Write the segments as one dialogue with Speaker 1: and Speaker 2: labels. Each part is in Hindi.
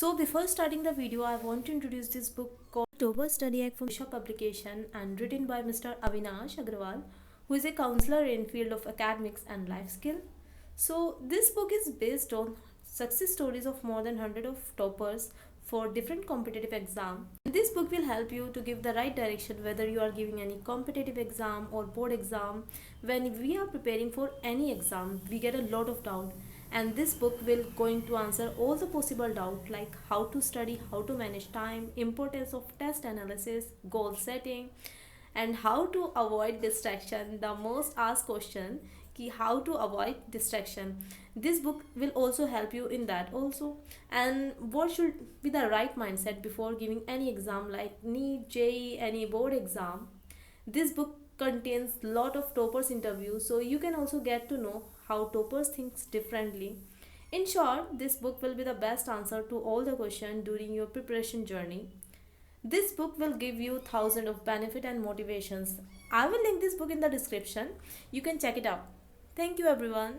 Speaker 1: So before starting the video, I want to introduce this book called October Study Act from Isha publication and written by Mr. Avinash Agrawal, who is a counselor in field of academics and life skill. So this book is based on success stories of more than 100 of toppers for different competitive exam. This book will help you to give the right direction whether you are giving any competitive exam or board exam. When we are preparing for any exam, we get a lot of doubt, and this book will going to answer all the possible doubt like how to study, how to manage time, importance of test analysis, goal setting, and how to avoid distraction. The most asked question ki how to avoid distraction. This book will also help you in that also. And what should be the right mindset before giving any exam like NEET, JEE, any board exam. This book contains lot of toppers interviews, so you can also get to know how toppers thinks differently. In short, this book will be the best answer to all the questions during your preparation journey. This book will give you thousands of benefit and motivations. I will link this book in the description. You can check it out. Thank you everyone.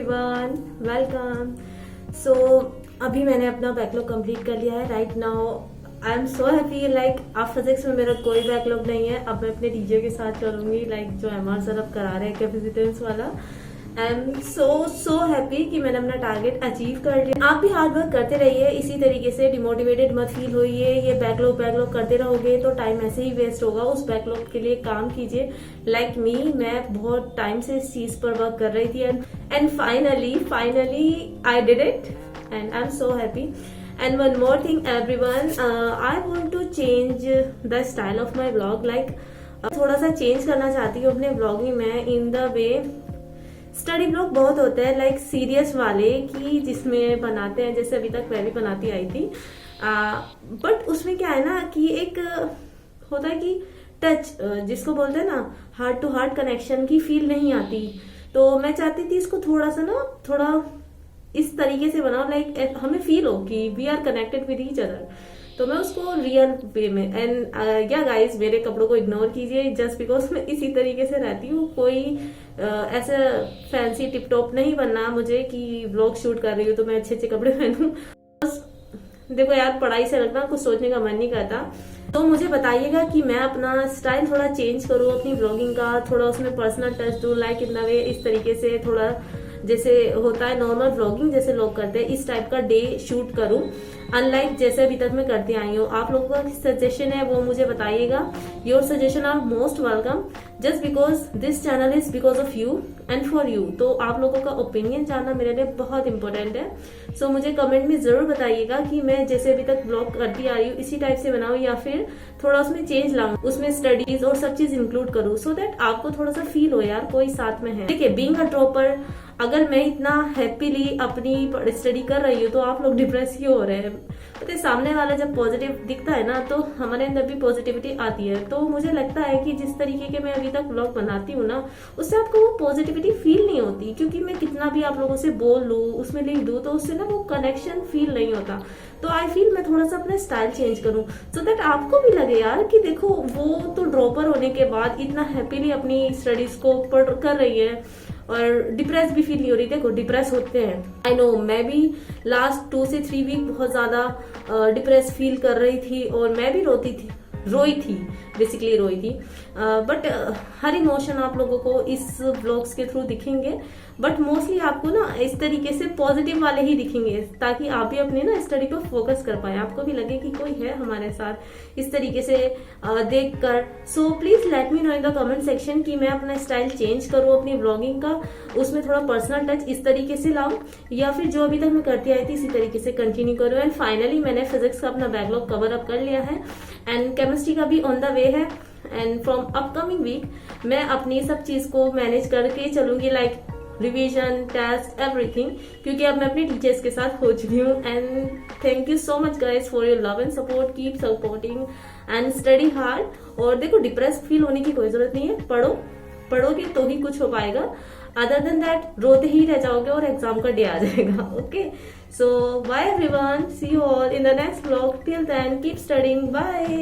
Speaker 1: Everyone, welcome. So अभी मैंने अपना बैकलॉग कंप्लीट कर लिया है। Right now I am so happy. Like अब फिजिक्स में मेरा कोई बैकलॉग नहीं है। अब मैं अपने टीचर के साथ चलूंगी, लाइक जो MR सर अब करा रहे हैं कैपेसिटेंस वाला। आई एम सो हैप्पी कि मैंने अपना टारगेट अचीव कर लिया। आप भी हार्ड वर्क करते रहिए इसी तरीके से, डिमोटिवेटेड मत फील होइए। ये बैकलॉग करते रहोगे तो टाइम ऐसे ही वेस्ट होगा। उस बैकलॉग के लिए काम कीजिए। लाइक मी, मैं बहुत टाइम से इस चीज पर वर्क कर रही थी and finally I did it and I am so happy. And one more thing everyone, I want to change the style of my vlog. Like थोड़ा सा चेंज करना चाहती हूँ अपने व्लॉगिंग में in the way. Study blog बहुत होते हैं लाइक सीरियस वाले कि जिसमें बनाते हैं, जैसे अभी तक मैं भी बनाती आई थी, बट उसमें क्या है ना कि एक होता है कि टच, जिसको बोलते हैं ना हार्ट टू हार्ट कनेक्शन की फील नहीं आती। तो मैं चाहती थी इसको थोड़ा इस तरीके से बनाओ लाइक हमें फील हो कि we are connected with each other. तो मैं उसको रियल वे में एंड या गाइस, मेरे कपड़ों को इग्नोर कीजिए जस्ट बिकॉज मैं इसी तरीके से रहती हूँ। कोई ऐसा फैंसी टिप टॉप नहीं बनना मुझे कि व्लॉग शूट कर रही हूँ तो मैं अच्छे कपड़े पहनूं। देखो यार, पढ़ाई से लगना कुछ सोचने का मन नहीं करता। तो मुझे बताइएगा कि मैं अपना स्टाइल थोड़ा चेंज करूँ अपनी व्लॉगिंग का, थोड़ा उसमें पर्सनल टच दूँ, लाइक इन द वे इस तरीके से थोड़ा जैसे होता है नॉर्मल व्लॉगिंग जैसे लोग करते हैं, इस टाइप का डे शूट करूं, अनलाइक जैसे अभी तक मैं करती आई हूँ। आप लोगों का सजेशन है वो मुझे बताइएगा। Your suggestion are most welcome just because this channel is because of you and for you. तो आप लोगों का ओपिनियन जानना मेरे लिए बहुत इंपॉर्टेंट है। सो मुझे कमेंट में जरूर बताइएगा कि मैं जैसे अभी तक ब्लॉग करती आ रही हूँ इसी टाइप से बनाऊं या फिर थोड़ा उसमें चेंज लाऊं, उसमें स्टडीज और सब चीज इंक्लूड करूँ, सो दैट आपको थोड़ा सा फील हो यार कोई साथ में है। देखिए, बीइंग अ ड्रॉपर, अगर मैं इतना हैप्पीली अपनी स्टडी कर रही हूँ तो आप लोग डिप्रेस क्यों हो रहे हैं? तो सामने वाला जब पॉजिटिव दिखता है ना तो हमारे अंदर भी पॉजिटिविटी आती है। तो मुझे लगता है कि जिस तरीके के मैं अभी तक व्लॉग बनाती हूँ ना, उससे आपको वो पॉजिटिविटी फील नहीं होती, क्योंकि मैं कितना भी आप लोगों से बोल लूँ, उसमें लिख दूँ, तो उससे ना वो कनेक्शन फील नहीं होता। तो आई फील मैं थोड़ा सा अपना स्टाइल चेंज करूँ सो दैट आपको भी लगे यार कि देखो वो तो ड्रॉपर होने के बाद इतना हैप्पीली अपनी स्टडीज को कर रही है और डिप्रेस भी फील नहीं हो रही। देखो, डिप्रेस होते हैं, आई नो, मैं भी लास्ट 2 से 3 वीक बहुत ज्यादा डिप्रेस फील कर रही थी और मैं भी रोई थी बेसिकली रोई थी। बट हर इमोशन आप लोगों को इस ब्लॉग्स के थ्रू दिखेंगे, बट मोस्टली आपको ना इस तरीके से पॉजिटिव वाले ही दिखेंगे, ताकि आप भी अपनी ना स्टडी पर फोकस कर पाए, आपको भी लगे कि कोई है हमारे साथ इस तरीके से देख कर। So please let me know in the comment section कि मैं अपना स्टाइल चेंज करूँ अपनी ब्लॉगिंग का, उसमें थोड़ा पर्सनल टच इस तरीके से लाऊं, या फिर जो अभी तक मैं करती आई थी इसी तरीके से कंटिन्यू करूँ। एंड फाइनली मैंने फिजिक्स का अपना बैकलॉग कवर अप कर लिया है एंड केमिस्ट्री का भी ऑन द वे है। एंड फ्रॉम अपकमिंग वीक मैं अपनी सब चीज को मैनेज करके चलूंगी, लाइक रिवीजन, टेस्ट, एवरीथिंग, क्योंकि अब मैं अपने टीचर्स के साथ हो चुकी हूँ। And thank you so much guys for your love and support, keep supporting and study hard. और देखो, डिप्रेस फील होने की कोई जरूरत नहीं है, पढ़ोगे तो ही कुछ हो पाएगा, अदर देन दैट रोते ही रह जाओगे और एग्जाम का डे आ जाएगा। Okay, so bye everyone, see you all in the next vlog, till then keep studying, bye.